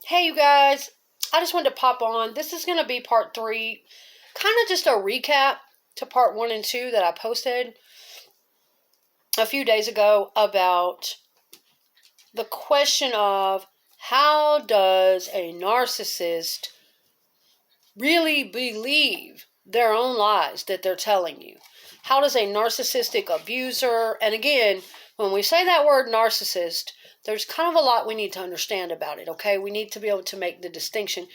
Hey, you guys. I just wanted to pop on. This is going to be part 3, kind of just a recap to part 1 and 2 that I posted a few days ago about the question of how does a narcissist really believe their own lies that they're telling you? How does a narcissistic abuser, and again, when we say that word narcissist, there's kind of a lot we need to understand about it, okay? We need to be able to make the distinction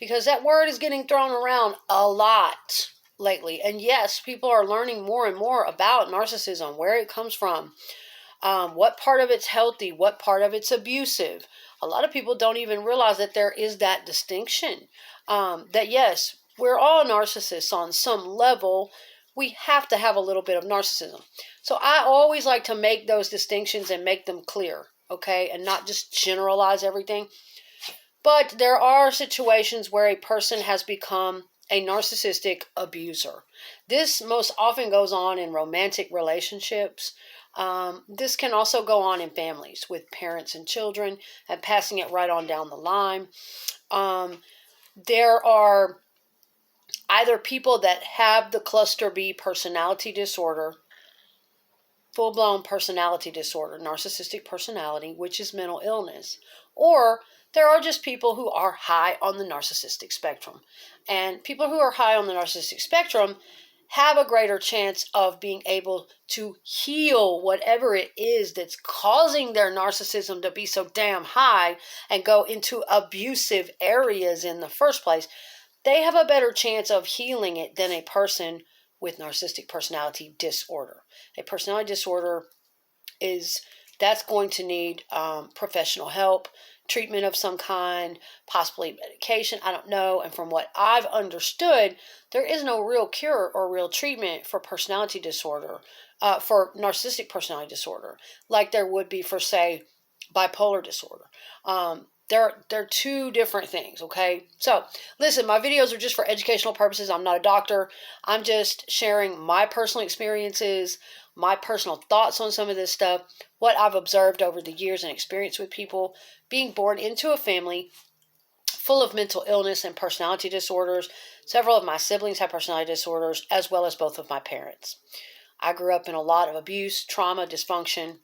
because that word is getting thrown around a lot lately. And yes, people are learning more and more about narcissism, where it comes from, what part of it's healthy, what part of it's abusive. A lot of people don't even realize that there is that distinction. That yes, we're all narcissists on some level. We have to have a little bit of narcissism. So I always like to make those distinctions and make them clear, okay, and not just generalize everything. But there are situations where a person has become a narcissistic abuser. This most often goes on in romantic relationships. This can also go on in families with parents and children and passing it right on down the line. There are either people that have the cluster B personality disorder, full-blown personality disorder, narcissistic personality, which is mental illness, or there are just people who are high on the narcissistic spectrum. And people who are high on the narcissistic spectrum have a greater chance of being able to heal whatever it is that's causing their narcissism to be so damn high and go into abusive areas in the first place. They have a better chance of healing it than a person with narcissistic personality disorder. A personality disorder that's going to need professional help, treatment of some kind, possibly medication, I don't know. And from what I've understood, there is no real cure or real treatment for personality disorder, for narcissistic personality disorder, like there would be for, say, bipolar disorder. They're two different things, okay? So, listen, my videos are just for educational purposes. I'm not a doctor. I'm just sharing my personal experiences, my personal thoughts on some of this stuff, what I've observed over the years and experience with people being born into a family full of mental illness and personality disorders. Several of my siblings have personality disorders, as well as both of my parents. I grew up in a lot of abuse, trauma, dysfunction,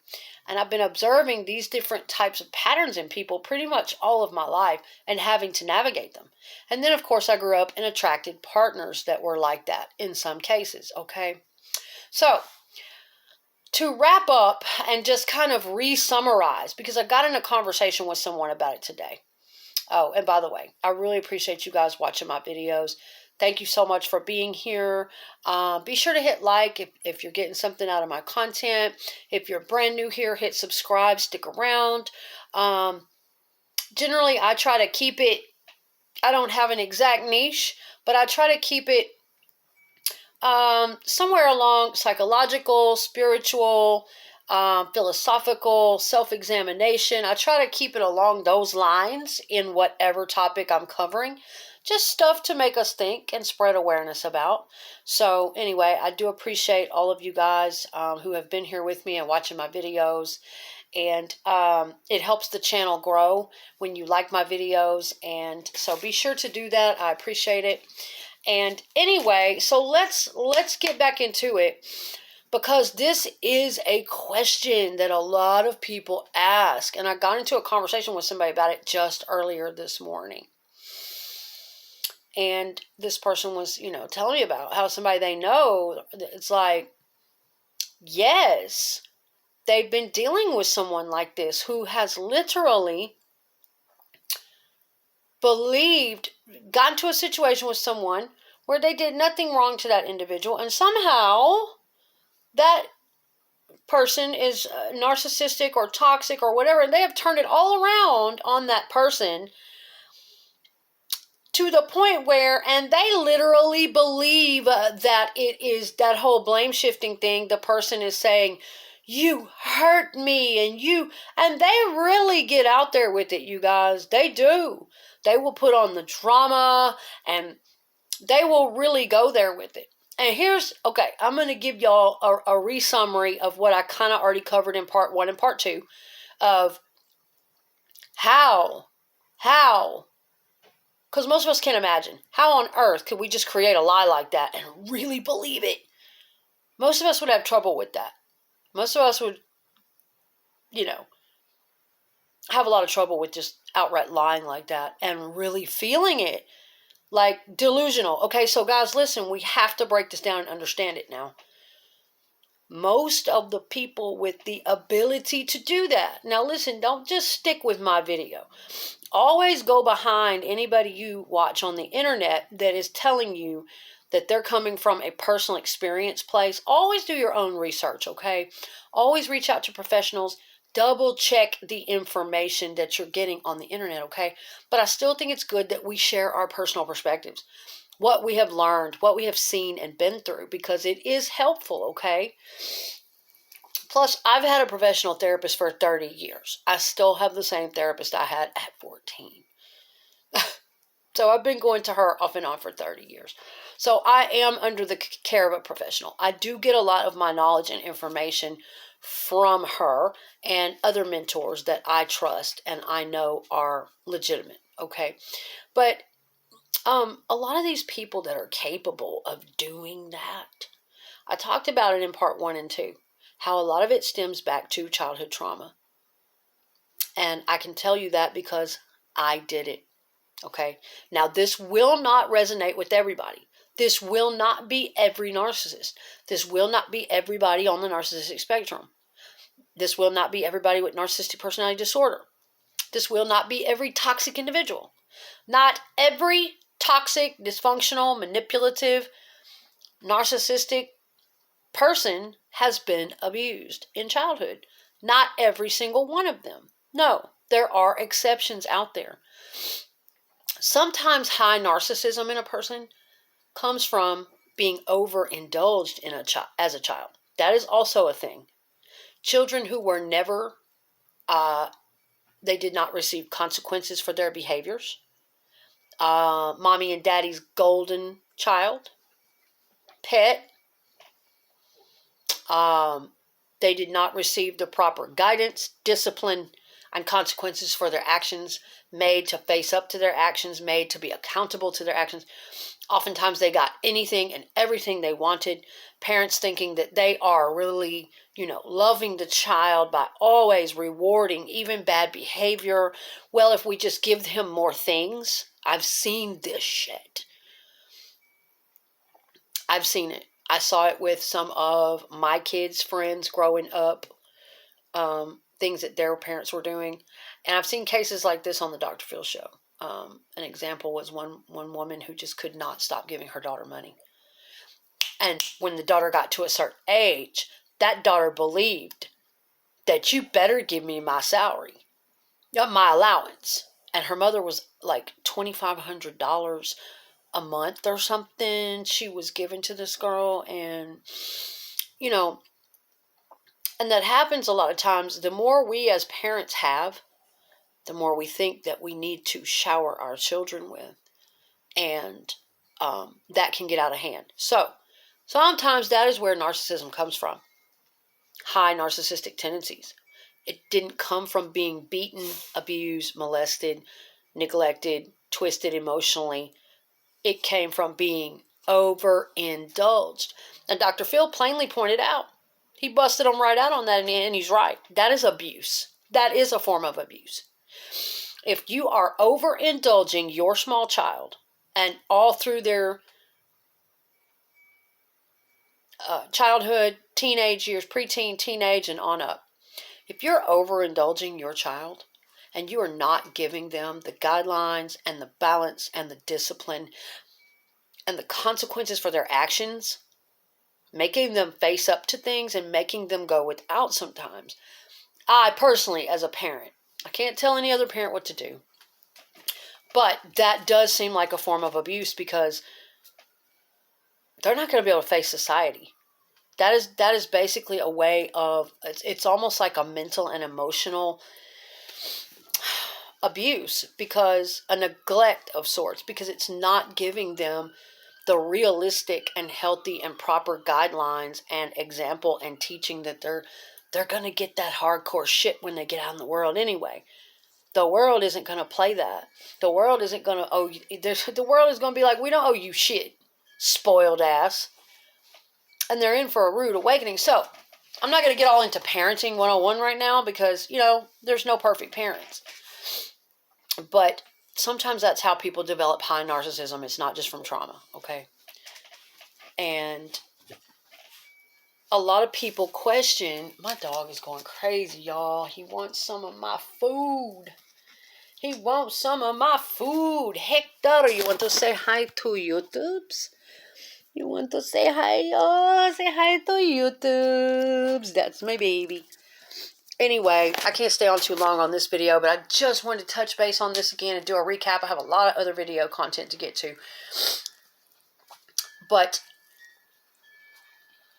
and I've been observing these different types of patterns in people pretty much all of my life and having to navigate them. And then, of course, I grew up and attracted partners that were like that in some cases, okay? So, to wrap up and just kind of re-summarize, because I got in a conversation with someone about it today. Oh, and by the way, I really appreciate you guys watching my videos. Thank you so much for being here. Be sure to hit like if you're getting something out of my content. If you're brand new here, hit subscribe, stick around. Generally, I try to keep it, I don't have an exact niche, but I try to keep it somewhere along psychological, spiritual, philosophical, self-examination. I try to keep it along those lines in whatever topic I'm covering. Just stuff to make us think and spread awareness about. So anyway, I do appreciate all of you guys who have been here with me and watching my videos. And it helps the channel grow when you like my videos. And so be sure to do that. I appreciate it. And anyway, so let's get back into it, because this is a question that a lot of people ask. And I got into a conversation with somebody about it just earlier this morning. And this person was, telling me about how somebody they know, it's like, yes, they've been dealing with someone like this who has literally got into a situation with someone where they did nothing wrong to that individual, and somehow that person is narcissistic or toxic or whatever, and they have turned it all around on that person to the point where, and they literally believe that it is that whole blame shifting thing. The person is saying, you hurt me, and they really get out there with it, you guys. They do. They will put on the drama, and they will really go there with it. And okay, I'm going to give y'all a re-summary of what I kind of already covered in part 1 and part 2 of how How? Because most of us can't imagine. How on earth could we just create a lie like that and really believe it? Most of us would have trouble with that. Most of us would, have a lot of trouble with just outright lying like that and really feeling it. Like delusional. Okay, so guys, listen, we have to break this down and understand it now. Most of the people with the ability to do that. Now listen, don't just stick with my video. Always go behind anybody you watch on the internet that is telling you that they're coming from a personal experience place. Always do your own research, okay? Always reach out to professionals. Double check the information that you're getting on the internet, okay? But I still think it's good that we share our personal perspectives, what we have learned, what we have seen and been through, because it is helpful, okay? Plus, I've had a professional therapist for 30 years. I still have the same therapist I had at 14. So I've been going to her off and on for 30 years. So I am under the care of a professional. I do get a lot of my knowledge and information from her and other mentors that I trust and I know are legitimate, okay? But a lot of these people that are capable of doing that, I talked about it in part 1 and 2, how a lot of it stems back to childhood trauma. And I can tell you that because I did it, okay? Now, this will not resonate with everybody. This will not be every narcissist. This will not be everybody on the narcissistic spectrum. This will not be everybody with narcissistic personality disorder. This will not be every toxic individual. Not every toxic, dysfunctional, manipulative, narcissistic person has been abused in childhood. Not every single one of them. No, there are exceptions out there. Sometimes high narcissism in a person comes from being overindulged in as a child. That is also a thing. Children who were never, they did not receive consequences for their behaviors. Mommy and daddy's golden child, pet. They did not receive the proper guidance, discipline, and consequences for their actions, made to face up to their actions, made to be accountable to their actions. Oftentimes they got anything and everything they wanted. Parents thinking that they are really, loving the child by always rewarding even bad behavior. Well, if we just give him more things. I've seen this shit. I've seen it. I saw it with some of my kids' friends growing up, things that their parents were doing. And I've seen cases like this on the Dr. Phil show. An example was one woman who just could not stop giving her daughter money. And when the daughter got to a certain age, that daughter believed that you better give me my salary, my allowance. And her mother was like $2,500 a month or something she was given to this girl. And, and that happens a lot of times. The more we as parents have, the more we think that we need to shower our children with. And that can get out of hand. So sometimes that is where narcissism comes from. High narcissistic tendencies. It didn't come from being beaten, abused, molested, neglected, twisted emotionally. It came from being overindulged. And Dr. Phil plainly pointed out, he busted them right out on that, and he's right. That is abuse. That is a form of abuse. If you are overindulging your small child, and all through their childhood, teenage years, preteen, teenage, and on up, if you're overindulging your child and you are not giving them the guidelines and the balance and the discipline and the consequences for their actions, making them face up to things and making them go without sometimes. I personally, as a parent, I can't tell any other parent what to do. But that does seem like a form of abuse because they're not going to be able to face society. That is basically a way of, it's almost like a mental and emotional abuse, because a neglect of sorts, because it's not giving them the realistic and healthy and proper guidelines and example and teaching that they're going to get that hardcore shit when they get out in the world anyway. The world isn't going to play that. The world isn't going to owe you. The world is going to be like, we don't owe you shit, spoiled ass. And they're in for a rude awakening. So, I'm not going to get all into parenting 101 right now because, there's no perfect parents. But sometimes that's how people develop high narcissism. It's not just from trauma, okay? And a lot of people question, my dog is going crazy, y'all. He wants some of my food. He wants some of my food. Hector, you want to say hi to YouTubes? You want to say hi? Oh, say hi to YouTubes. That's my baby. Anyway, I can't stay on too long on this video, but I just wanted to touch base on this again and do a recap. I have a lot of other video content to get to. But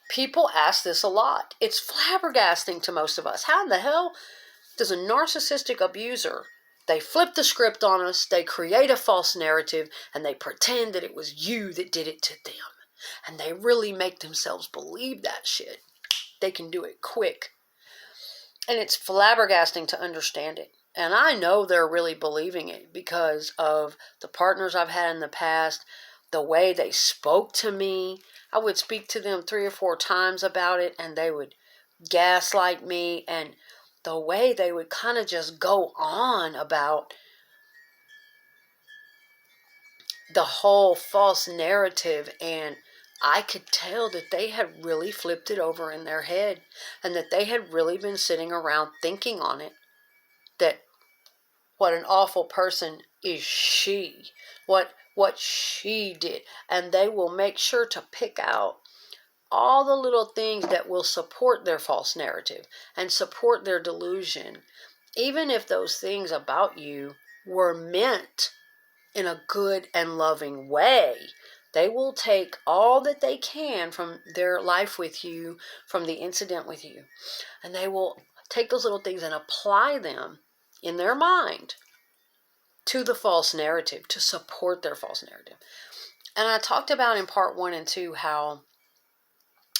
people ask this a lot. It's flabbergasting to most of us. How in the hell does a narcissistic abuser, they flip the script on us, they create a false narrative, and they pretend that it was you that did it to them. And they really make themselves believe that shit. They can do it quick. And it's flabbergasting to understand it. And I know they're really believing it because of the partners I've had in the past, the way they spoke to me. I would speak to them 3 or 4 times about it, and they would gaslight me. And the way they would kind of just go on about the whole false narrative, and I could tell that they had really flipped it over in their head and that they had really been sitting around thinking on it, that what an awful person is she, what she did. And they will make sure to pick out all the little things that will support their false narrative and support their delusion, even if those things about you were meant in a good and loving way. They will take all that they can from their life with you, from the incident with you, and they will take those little things and apply them in their mind to the false narrative, to support their false narrative. And I talked about in part 1 and 2 how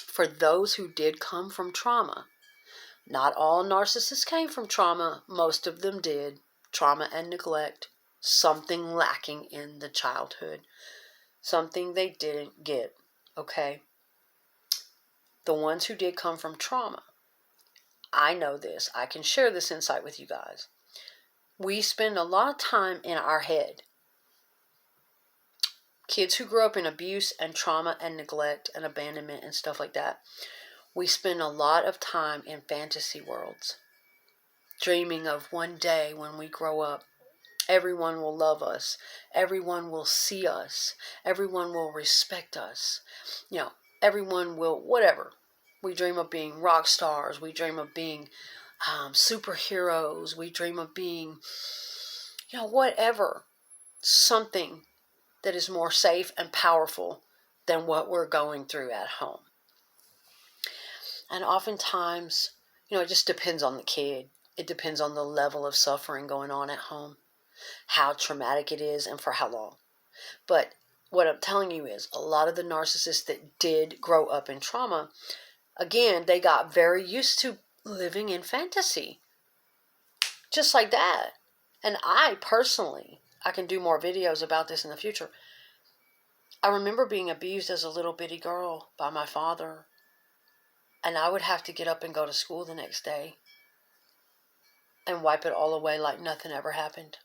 for those who did come from trauma, not all narcissists came from trauma, most of them did, trauma and neglect, something lacking in the childhood, something they didn't get, okay? The ones who did come from trauma, I know this. I can share this insight with you guys. We spend a lot of time in our head. Kids who grow up in abuse and trauma and neglect and abandonment and stuff like that, we spend a lot of time in fantasy worlds, dreaming of one day when we grow up, everyone will love us. Everyone will see us. Everyone will respect us. Everyone will, whatever. We dream of being rock stars. We dream of being superheroes. We dream of being, whatever. Something that is more safe and powerful than what we're going through at home. And oftentimes, it just depends on the kid. It depends on the level of suffering going on at home, how traumatic it is, and for how long. But what I'm telling you is a lot of the narcissists that did grow up in trauma, again, they got very used to living in fantasy. Just like that. And I personally, I can do more videos about this in the future. I remember being abused as a little bitty girl by my father. And I would have to get up and go to school the next day and wipe it all away like nothing ever happened.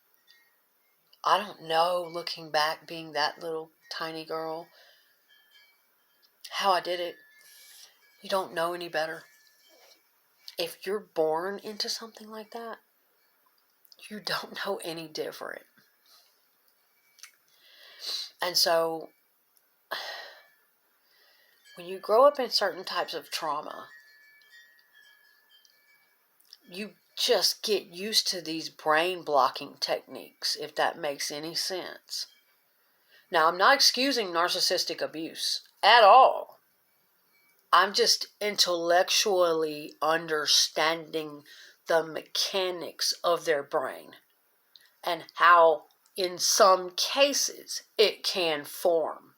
I don't know, looking back, being that little tiny girl, how I did it. You don't know any better. If you're born into something like that, you don't know any different. And so, when you grow up in certain types of trauma, you just get used to these brain blocking techniques, if that makes any sense. Now, I'm not excusing narcissistic abuse at all. I'm just intellectually understanding the mechanics of their brain and how, in some cases, it can form.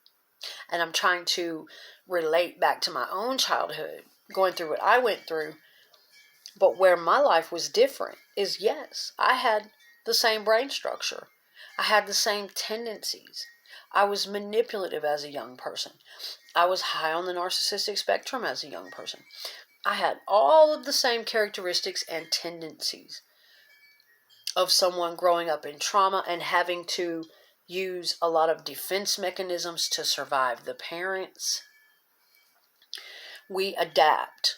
And I'm trying to relate back to my own childhood, going through what I went through. But where my life was different is, yes, I had the same brain structure. I had the same tendencies. I was manipulative as a young person. I was high on the narcissistic spectrum as a young person. I had all of the same characteristics and tendencies of someone growing up in trauma and having to use a lot of defense mechanisms to survive the parents. We adapt.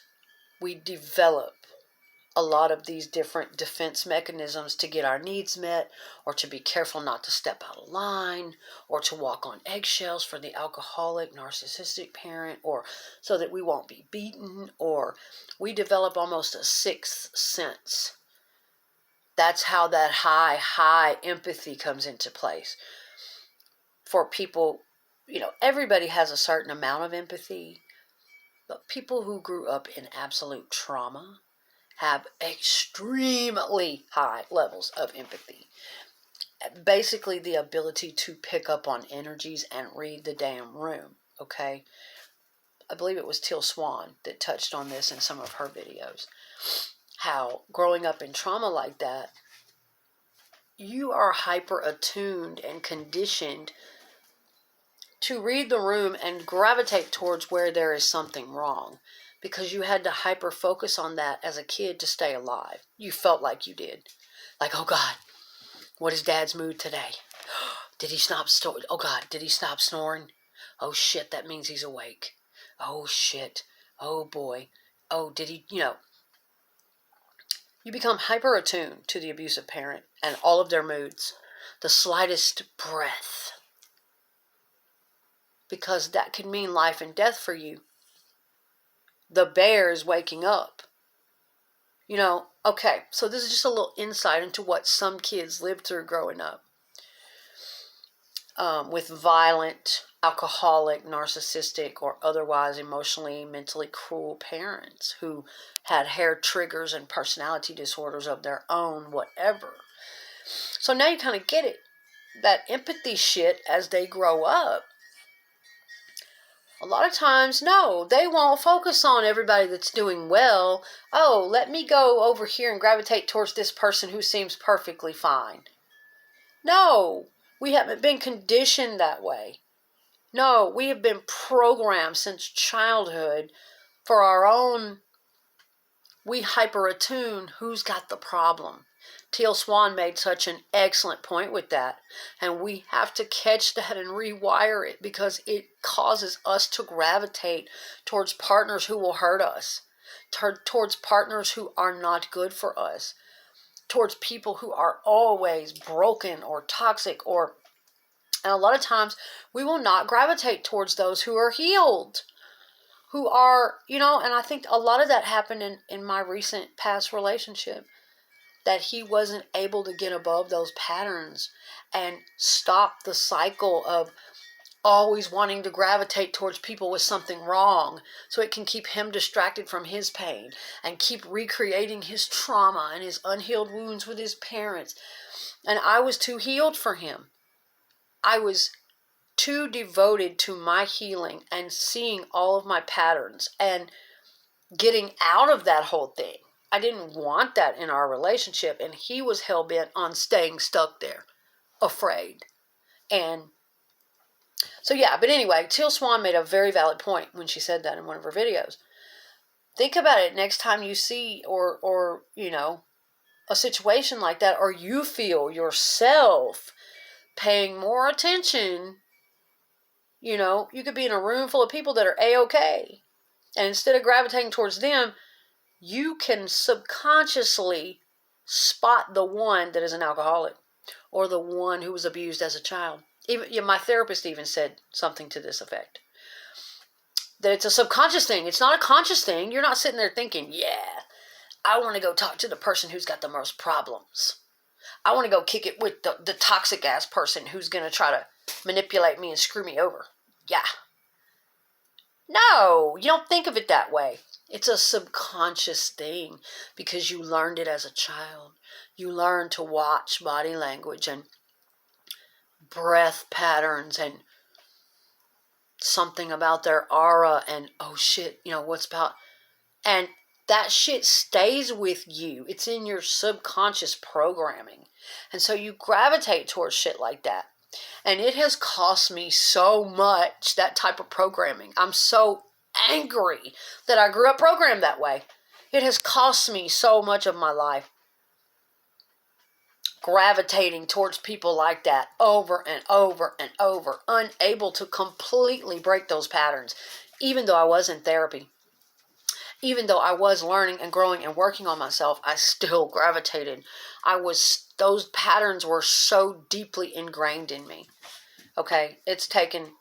We develop a lot of these different defense mechanisms to get our needs met, or to be careful not to step out of line, or to walk on eggshells for the alcoholic, narcissistic parent, or so that we won't be beaten, or we develop almost a sixth sense. That's how that high empathy comes into place. For people, everybody has a certain amount of empathy, but people who grew up in absolute trauma have extremely high levels of empathy. Basically, the ability to pick up on energies and read the damn room, okay? I believe it was Teal Swan that touched on this in some of her videos. How growing up in trauma like that, you are hyper attuned and conditioned to read the room and gravitate towards where there is something wrong, because you had to hyper focus on that as a kid to stay alive. You felt like you did. Like, oh God, what is Dad's mood today? Did he stop snoring? Oh God, did he stop snoring? Oh shit, that means he's awake. Oh shit. Oh boy. Oh, did he, You become hyper attuned to the abusive parent and all of their moods. The slightest breath. Because that could mean life and death for you. The bear is waking up. Okay, so this is just a little insight into what some kids live through growing up. With violent, alcoholic, narcissistic, or otherwise emotionally, mentally cruel parents who had hair triggers and personality disorders of their own, whatever. So now you kind of get it. That empathy shit as they grow up. A lot of times, no, they won't focus on everybody that's doing well. Oh, let me go over here and gravitate towards this person who seems perfectly fine. No, we haven't been conditioned that way. No, we have been programmed since childhood for our own. We hyper attune who's got the problem. Teal Swan made such an excellent point with that. And we have to catch that and rewire it, because it causes us to gravitate towards partners who will hurt us, towards partners who are not good for us, towards people who are always broken or toxic, and a lot of times we will not gravitate towards those who are healed, who are, and I think a lot of that happened in my recent past relationship. That he wasn't able to get above those patterns and stop the cycle of always wanting to gravitate towards people with something wrong, so it can keep him distracted from his pain and keep recreating his trauma and his unhealed wounds with his parents. And I was too healed for him. I was too devoted to my healing and seeing all of my patterns and getting out of that whole thing. I didn't want that in our relationship, and he was hell-bent on staying stuck there, afraid. And so, yeah, but anyway, Teal Swan made a very valid point when she said that in one of her videos. Think about it next time you see or a situation like that, or you feel yourself paying more attention. You could be in a room full of people that are A-okay, and instead of gravitating towards them, you can subconsciously spot the one that is an alcoholic or the one who was abused as a child. Even my therapist even said something to this effect. That it's a subconscious thing. It's not a conscious thing. You're not sitting there thinking, yeah, I want to go talk to the person who's got the most problems. I want to go kick it with the toxic ass person who's going to try to manipulate me and screw me over. Yeah. No, you don't think of it that way. It's a subconscious thing because you learned it as a child. You learn to watch body language and breath patterns and something about their aura and, oh shit, what's about. And that shit stays with you. It's in your subconscious programming. And so you gravitate towards shit like that. And it has cost me so much, that type of programming. I'm so angry that I grew up programmed that way. It has cost me so much of my life gravitating towards people like that over and over and over, unable to completely break those patterns, even though I was in therapy. Even though I was learning and growing and working on myself, I still gravitated. Those patterns were so deeply ingrained in me. Okay, it's taken,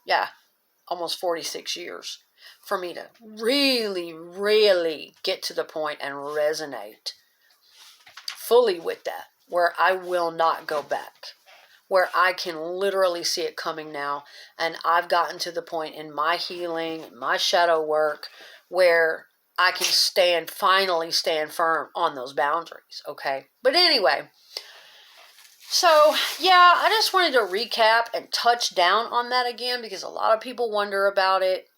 almost 46 years for me to really, really get to the point and resonate fully with that, where I will not go back, where I can literally see it coming now. And I've gotten to the point in my healing, my shadow work, where I can finally stand firm on those boundaries, okay? But anyway, so I just wanted to recap and touch down on that again, because a lot of people wonder about it.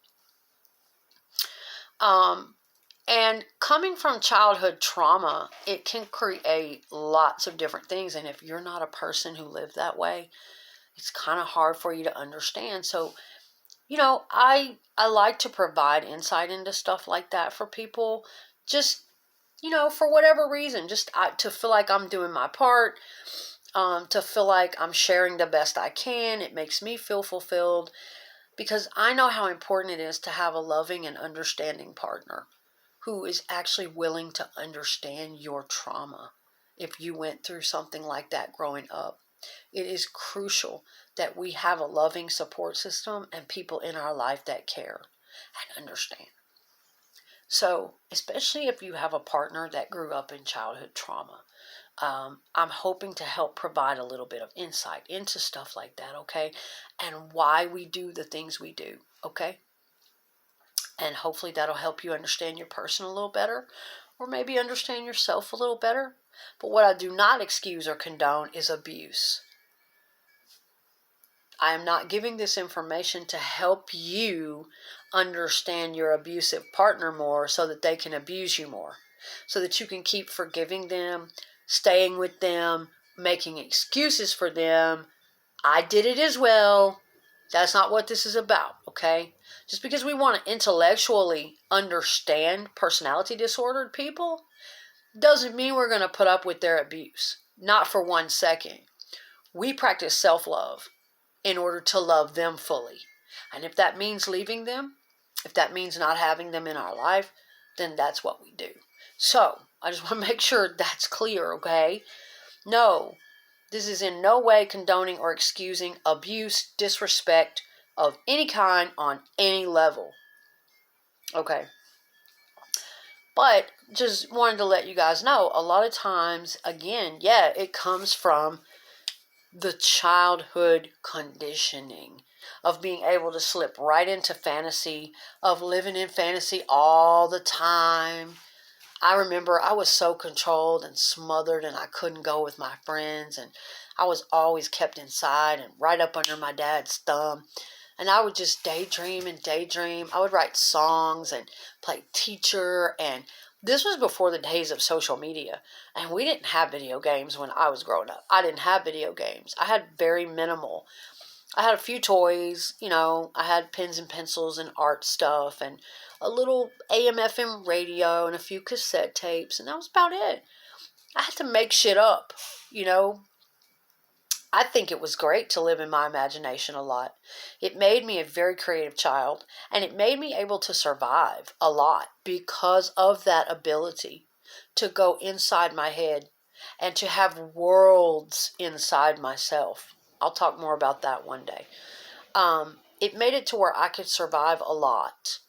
And coming from childhood trauma, it can create lots of different things. And if you're not a person who lived that way, it's kind of hard for you to understand. So, I like to provide insight into stuff like that for people, just, for whatever reason, just to feel like I'm doing my part, to feel like I'm sharing the best I can. It makes me feel fulfilled, because I know how important it is to have a loving and understanding partner who is actually willing to understand your trauma. If you went through something like that growing up, it is crucial that we have a loving support system and people in our life that care and understand. So, especially if you have a partner that grew up in childhood trauma, I'm hoping to help provide a little bit of insight into stuff like that, okay? And why we do the things we do, okay? And hopefully that'll help you understand your person a little better, or maybe understand yourself a little better. But what I do not excuse or condone is abuse. I am not giving this information to help you understand your abusive partner more so that they can abuse you more, so that you can keep forgiving them, staying with them, making excuses for them. I did it as well. That's not what this is about, okay? Just because we want to intellectually understand personality disordered people doesn't mean we're going to put up with their abuse. Not for 1 second. We practice self-love in order to love them fully. And if that means leaving them, if that means not having them in our life, then that's what we do. So, I just want to make sure that's clear, okay? No, this is in no way condoning or excusing abuse, disrespect of any kind on any level. Okay. But just wanted to let you guys know, a lot of times, again, it comes from the childhood conditioning of being able to slip right into fantasy, of living in fantasy all the time. I remember I was so controlled and smothered, and I couldn't go with my friends, and I was always kept inside and right up under my dad's thumb. And I would just daydream and daydream. I would write songs and play teacher. And this was before the days of social media. And we didn't have video games when I was growing up. I didn't have video games. I had very minimal. I had a few toys, I had pens and pencils and art stuff and a little AM/FM radio and a few cassette tapes. And that was about it. I had to make shit up, I think it was great to live in my imagination a lot. It made me a very creative child, and it made me able to survive a lot because of that ability to go inside my head and to have worlds inside myself. I'll talk more about that one day. It made it to where I could survive a lot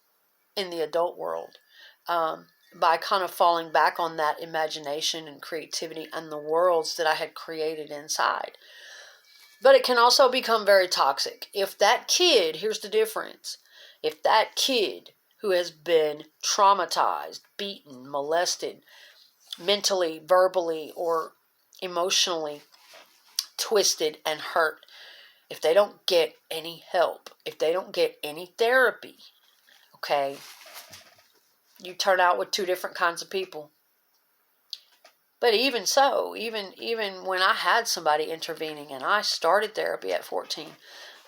in the adult world by kind of falling back on that imagination and creativity and the worlds that I had created inside. But it can also become very toxic. If that kid, here's the difference. If that kid who has been traumatized, beaten, molested, mentally, verbally, or emotionally twisted and hurt, if they don't get any help, if they don't get any therapy, okay, you turn out with two different kinds of people. But even so, even when I had somebody intervening and I started therapy at 14,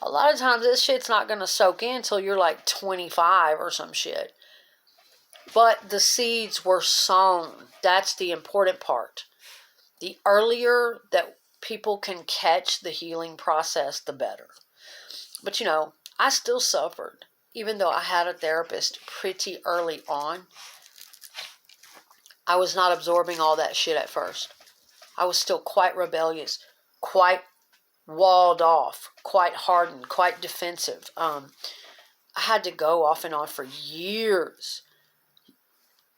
a lot of times this shit's not going to soak in until you're like 25 or some shit. But the seeds were sown. That's the important part. The earlier that people can catch the healing process, the better. But I still suffered. Even though I had a therapist pretty early on, I was not absorbing all that shit at first. I was still quite rebellious, quite walled off, quite hardened, quite defensive. I had to go off and on for years.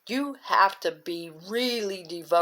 You have to be really devoted